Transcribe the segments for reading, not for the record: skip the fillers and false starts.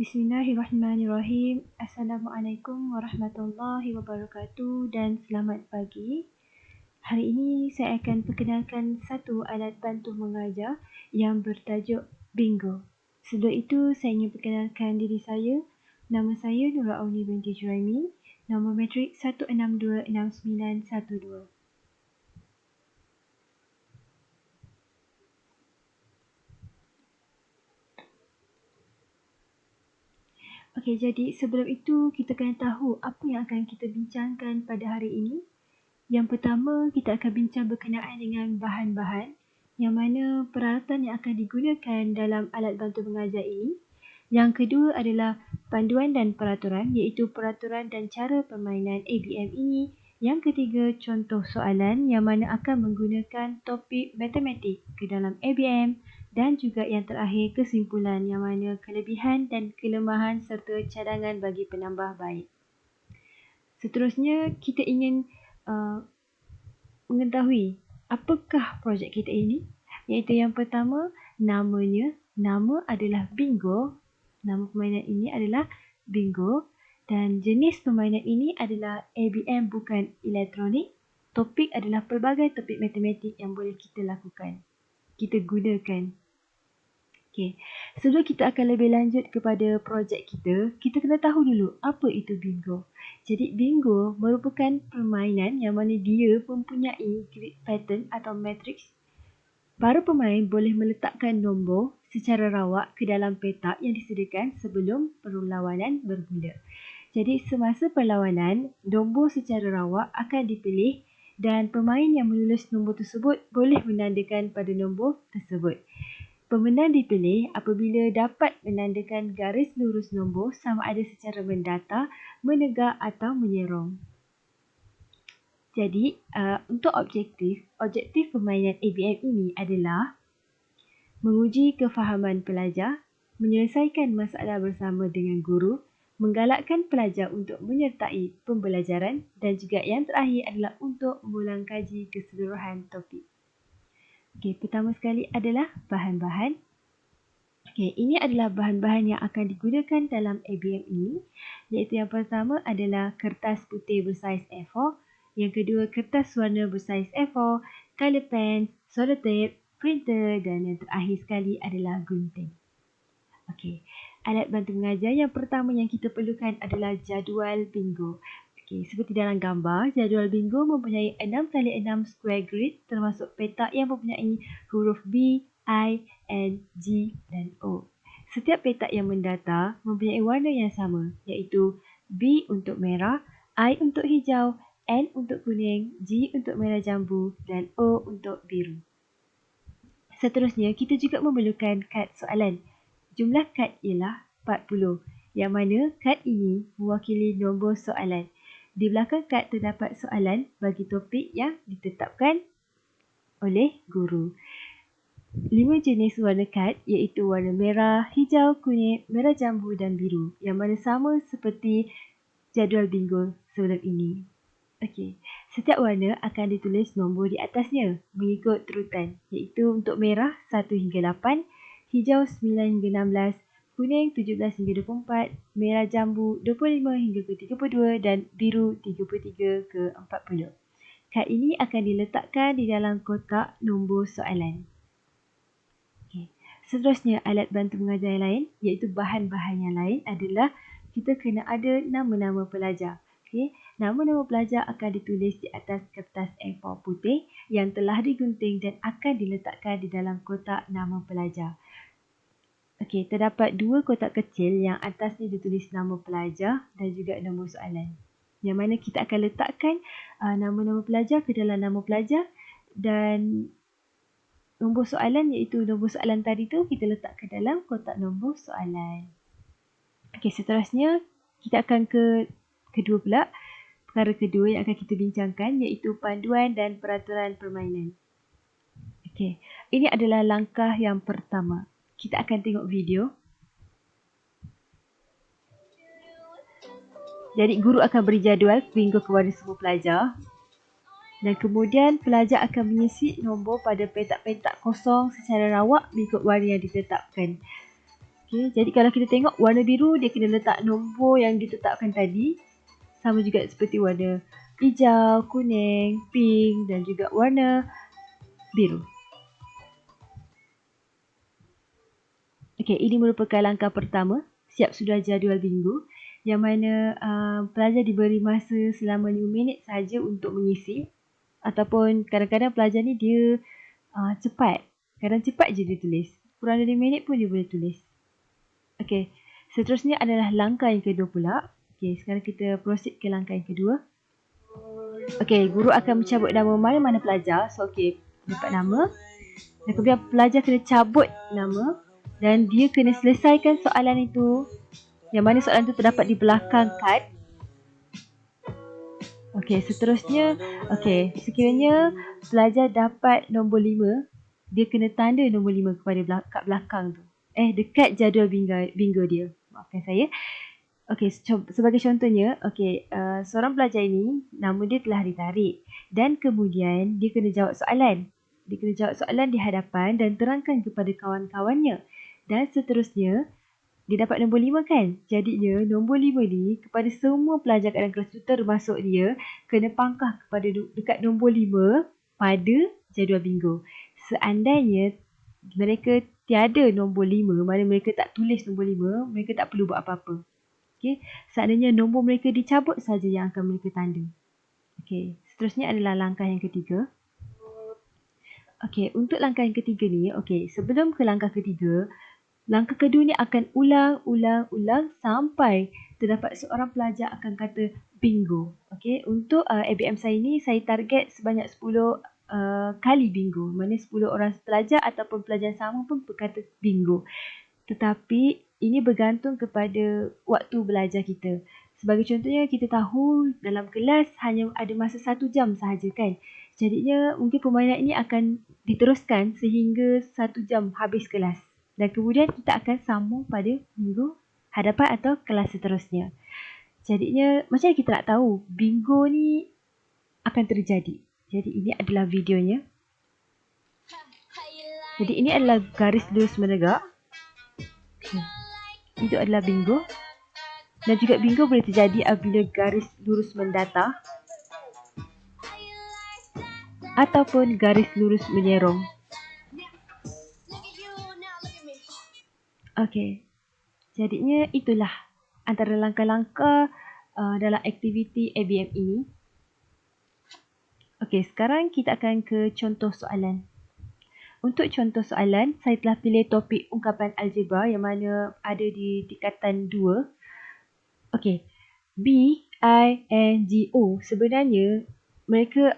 Bismillahirrahmanirrahim. Assalamualaikum warahmatullahi wabarakatuh dan selamat pagi. Hari ini saya akan perkenalkan satu alat bantu mengajar yang bertajuk Bingo. Sebelum itu saya ingin perkenalkan diri saya. Nama saya Nura Auni binti Juraimi. Nombor matrik 1626912. Okey, jadi sebelum itu kita kena tahu apa yang akan kita bincangkan pada hari ini. Yang pertama, kita akan bincang berkenaan dengan bahan-bahan yang mana peralatan yang akan digunakan dalam alat bantu mengajar ini. Yang kedua adalah panduan dan peraturan, iaitu peraturan dan cara permainan ABM ini. Yang ketiga, contoh soalan yang mana akan menggunakan topik matematik ke dalam ABM. Dan juga yang terakhir, kesimpulan yang mana kelebihan dan kelemahan serta cadangan bagi penambah baik. Seterusnya, kita ingin mengetahui apakah projek kita ini, iaitu yang pertama, namanya. Nama adalah Bingo. Nama permainan ini adalah Bingo dan jenis permainan ini adalah ABM bukan elektronik. Topik adalah pelbagai topik matematik yang boleh kita lakukan, kita gunakan. Okey, sebelum kita akan lebih lanjut kepada projek kita kena tahu dulu apa itu Bingo. Jadi Bingo merupakan permainan yang mana dia mempunyai grid pattern atau matrix. Para pemain boleh meletakkan nombor secara rawak ke dalam petak yang disediakan sebelum perlawanan bermula. Jadi semasa perlawanan, nombor secara rawak akan dipilih dan pemain yang menulis nombor tersebut boleh menandakan pada nombor tersebut. Pemenang dipilih apabila dapat menandakan garis lurus nombor sama ada secara mendata, menegak atau menyerong. Jadi, untuk objektif permainan ABM ini adalah menguji kefahaman pelajar, menyelesaikan masalah bersama dengan guru, menggalakkan pelajar untuk menyertai pembelajaran dan juga yang terakhir adalah untuk mengulang kaji keseluruhan topik. Okey, pertama sekali adalah bahan-bahan. Okey, ini adalah bahan-bahan yang akan digunakan dalam ABM ini, iaitu yang pertama adalah kertas putih bersaiz A4, yang kedua kertas warna bersaiz A4, color pen, selotip, printer dan yang terakhir sekali adalah gunting. Okey, alat bantu mengajar yang pertama yang kita perlukan adalah jadual Bingo. Okey, seperti dalam gambar, jadual Bingo mempunyai 6x6 square grid termasuk petak yang mempunyai huruf B, I, N, G dan O. Setiap petak yang mendata mempunyai warna yang sama, iaitu B untuk merah, I untuk hijau, N untuk kuning, G untuk merah jambu dan O untuk biru. Seterusnya, kita juga memerlukan kad soalan. Jumlah kad ialah 40, yang mana kad ini mewakili nombor soalan. Di belakang kad terdapat soalan bagi topik yang ditetapkan oleh guru. 5 jenis warna kad iaitu warna merah, hijau, kuning, merah jambu dan biru, yang mana sama seperti jadual Bingo sebelum ini. Okey, setiap warna akan ditulis nombor di atasnya mengikut turutan, iaitu untuk merah 1 hingga 8, hijau 9 hingga 16, kuning 17 hingga 24, merah jambu 25 hingga ke 32 dan biru 33 ke 40. Kad ini akan diletakkan di dalam kotak nombor soalan. Okay. Seterusnya, alat bantu mengajar yang lain, iaitu bahan-bahan yang lain adalah kita kena ada nama-nama pelajar. Okay. Nama-nama pelajar akan ditulis di atas kertas A4 putih yang telah digunting dan akan diletakkan di dalam kotak nama pelajar. Okey, terdapat 2 kotak kecil yang atasnya ditulis nama pelajar dan juga nombor soalan. Yang mana kita akan letakkan nama-nama pelajar ke dalam nama pelajar dan nombor soalan iaitu nombor soalan tadi tu kita letak ke dalam kotak nombor soalan. Okey, seterusnya kita akan ke kedua pula. Perkara kedua yang akan kita bincangkan iaitu panduan dan peraturan permainan. Okey, ini adalah langkah yang pertama. Kita akan tengok video. Jadi guru akan beri jadual Bingo kepada semua pelajar. Dan kemudian pelajar akan mengisi nombor pada petak-petak kosong secara rawak mengikut warna yang ditetapkan. Okay, jadi kalau kita tengok warna biru, dia kena letak nombor yang ditetapkan tadi. Sama juga seperti warna hijau, kuning, pink dan juga warna biru. Okay, ini merupakan langkah pertama. Siap sudah jadual bingo. Yang mana pelajar diberi masa selama 5 minit sahaja untuk mengisi. Ataupun kadang-kadang pelajar ni dia cepat. Kadang cepat je dia tulis. Kurang dari 5 minit pun dia boleh tulis. Okey, seterusnya adalah langkah yang kedua pula. Okey, sekarang kita proceed ke langkah yang kedua. Okey, guru akan mencabut nama mana-mana pelajar. So, okey, dapat nama. Dan kemudian pelajar kena cabut nama. Dan dia kena selesaikan soalan itu. Yang mana soalan itu terdapat di belakang kad. Okey, seterusnya. Okey, sekiranya pelajar dapat nombor 5. Dia kena tanda nombor 5 kepada kat belakang tu. Dekat jadual bingo dia. Maafkan saya. Okey, sebagai contohnya, seorang pelajar ini, nama dia telah ditarik. Dan kemudian, dia kena jawab soalan. Dia kena jawab soalan di hadapan dan terangkan kepada kawan-kawannya. Dan seterusnya, dia dapat nombor 5 kan? Jadinya, nombor 5 ni, kepada semua pelajar kat dalam kelas tu, termasuk dia, kena pangkah kepada dekat nombor 5 pada jadual bingo. Seandainya, mereka tiada nombor 5, mana mereka tak tulis nombor 5, mereka tak perlu buat apa-apa. Okay. Seandainya nombor mereka dicabut saja yang akan mereka tanda. Okay. Seterusnya adalah langkah yang ketiga. Okay. Untuk langkah yang ketiga ni, sebelum ke langkah ketiga, langkah kedua ni akan ulang sampai terdapat seorang pelajar akan kata bingo. Okay. Untuk ABM saya ni, saya target sebanyak 10 kali bingo. Mana 10 orang pelajar ataupun pelajar sama pun berkata bingo. Tetapi ini bergantung kepada waktu belajar kita. Sebagai contohnya, kita tahu dalam kelas hanya ada masa 1 jam sahaja kan. Jadinya mungkin permainan ini akan diteruskan sehingga 1 jam habis kelas. Dan kemudian kita akan sambung pada minggu hadapan atau kelas seterusnya. Jadinya macam mana kita nak tahu bingo ni akan terjadi. Jadi ini adalah videonya. Jadi ini adalah garis lurus menegak. Itu adalah bingo. Dan juga bingo boleh terjadi apabila garis lurus mendatar ataupun garis lurus menyerong. Okey. Jadinya itulah antara langkah-langkah dalam aktiviti ABM ini. Okey, sekarang kita akan ke contoh soalan. Untuk contoh soalan, saya telah pilih topik ungkapan algebra yang mana ada di tingkatan 2. Okey, B, I and G, O sebenarnya mereka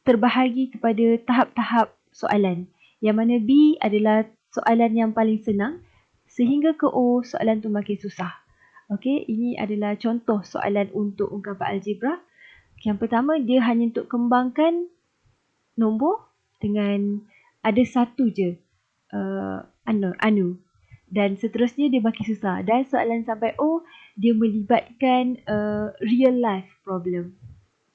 terbahagi kepada tahap-tahap soalan. Yang mana B adalah soalan yang paling senang sehingga ke O soalan tu makin susah. Okey, ini adalah contoh soalan untuk ungkapan algebra. Yang pertama, dia hanya untuk kembangkan nombor dengan ada satu je anu. Dan seterusnya dia makin susah. Dan soalan sampai O, dia melibatkan real life problem.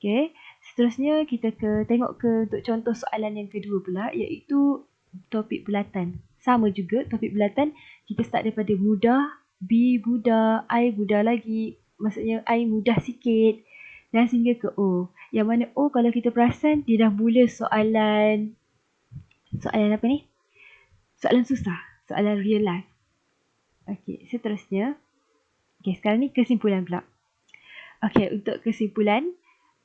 Okay. Seterusnya kita tengok ke untuk contoh soalan yang kedua pula, iaitu topik bulatan. Sama juga topik bulatan, kita start daripada mudah, B mudah, I mudah lagi. Maksudnya I mudah sikit. Dan sehingga ke O. Yang mana O kalau kita perasan, dia dah mula soalan apa ni? Soalan susah. Soalan real life. Okey, seterusnya. Okey, sekarang ni kesimpulan pula. Okey, untuk kesimpulan,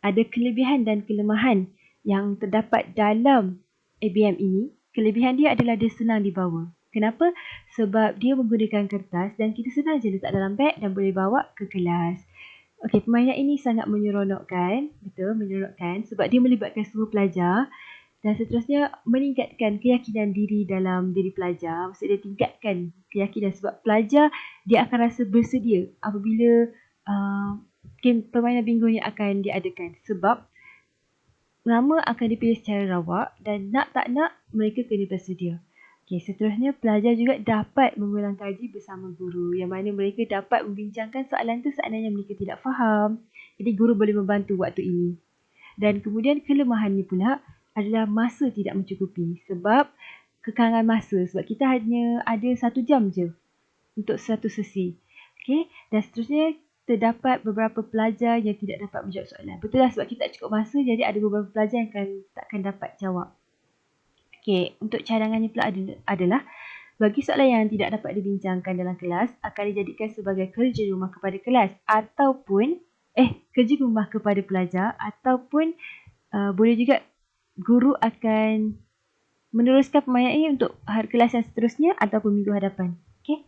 ada kelebihan dan kelemahan yang terdapat dalam ABM ini. Kelebihan dia adalah dia senang dibawa. Kenapa? Sebab dia menggunakan kertas dan kita senang je letak dalam beg dan boleh bawa ke kelas. Okey, permainan ini sangat menyeronokkan. Betul, menyeronokkan. Sebab dia melibatkan semua pelajar. Dan seterusnya, meningkatkan keyakinan diri dalam diri pelajar. Maksudnya, tingkatkan keyakinan. Sebab pelajar, dia akan rasa bersedia apabila permainan bingo yang akan diadakan. Sebab, nama akan dipilih secara rawak dan nak tak nak, mereka kena bersedia. Okay, seterusnya pelajar juga dapat mengulang kaji bersama guru yang mana mereka dapat membincangkan soalan tu seandainya mereka tidak faham. Jadi guru boleh membantu waktu ini. Dan kemudian kelemahannya pula adalah masa tidak mencukupi sebab kekangan masa. Sebab kita hanya ada 1 jam je untuk satu sesi. Okey, dan seterusnya terdapat beberapa pelajar yang tidak dapat menjawab soalan. Betul lah, sebab kita tak cukup masa, jadi ada beberapa pelajar yang takkan dapat jawab. Okey, untuk cadangannya pula adalah bagi soalan yang tidak dapat dibincangkan dalam kelas akan dijadikan sebagai kerja rumah kepada kelas ataupun kerja rumah kepada pelajar, ataupun boleh juga guru akan meneruskan permainan ini untuk kelas yang seterusnya ataupun minggu hadapan. Okey.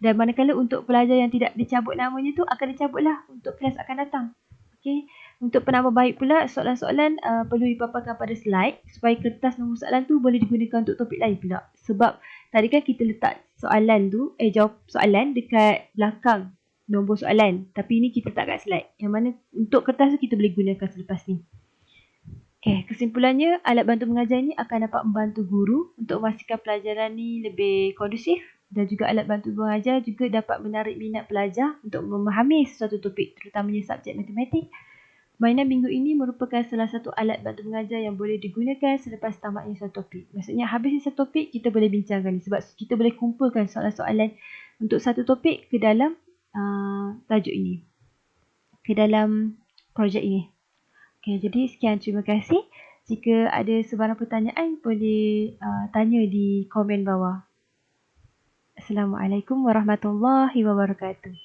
Dan manakala untuk pelajar yang tidak dicabut namanya tu akan dicabutlah untuk kelas akan datang. Okey. Untuk penambahbaik pula, soalan-soalan perlu dipaparkan pada slide supaya kertas nombor soalan tu boleh digunakan untuk topik lain pula. Sebab tadi kan kita letak soalan tu, jawab soalan dekat belakang nombor soalan. Tapi ni kita letak kat slide. Yang mana untuk kertas tu kita boleh gunakan selepas ni. Okay, kesimpulannya, alat bantu mengajar ini akan dapat membantu guru untuk memastikan pelajaran ni lebih kondusif, dan juga alat bantu mengajar juga dapat menarik minat pelajar untuk memahami sesuatu topik, terutamanya subjek matematik. Permainan minggu ini merupakan salah satu alat bantu mengajar yang boleh digunakan selepas tamatnya satu topik. Maksudnya habis satu topik, kita boleh bincangkan ni sebab kita boleh kumpulkan soalan-soalan untuk satu topik ke dalam tajuk ini, ke dalam projek ini. Okay, jadi sekian, terima kasih. Jika ada sebarang pertanyaan, boleh tanya di komen bawah. Assalamualaikum warahmatullahi wabarakatuh.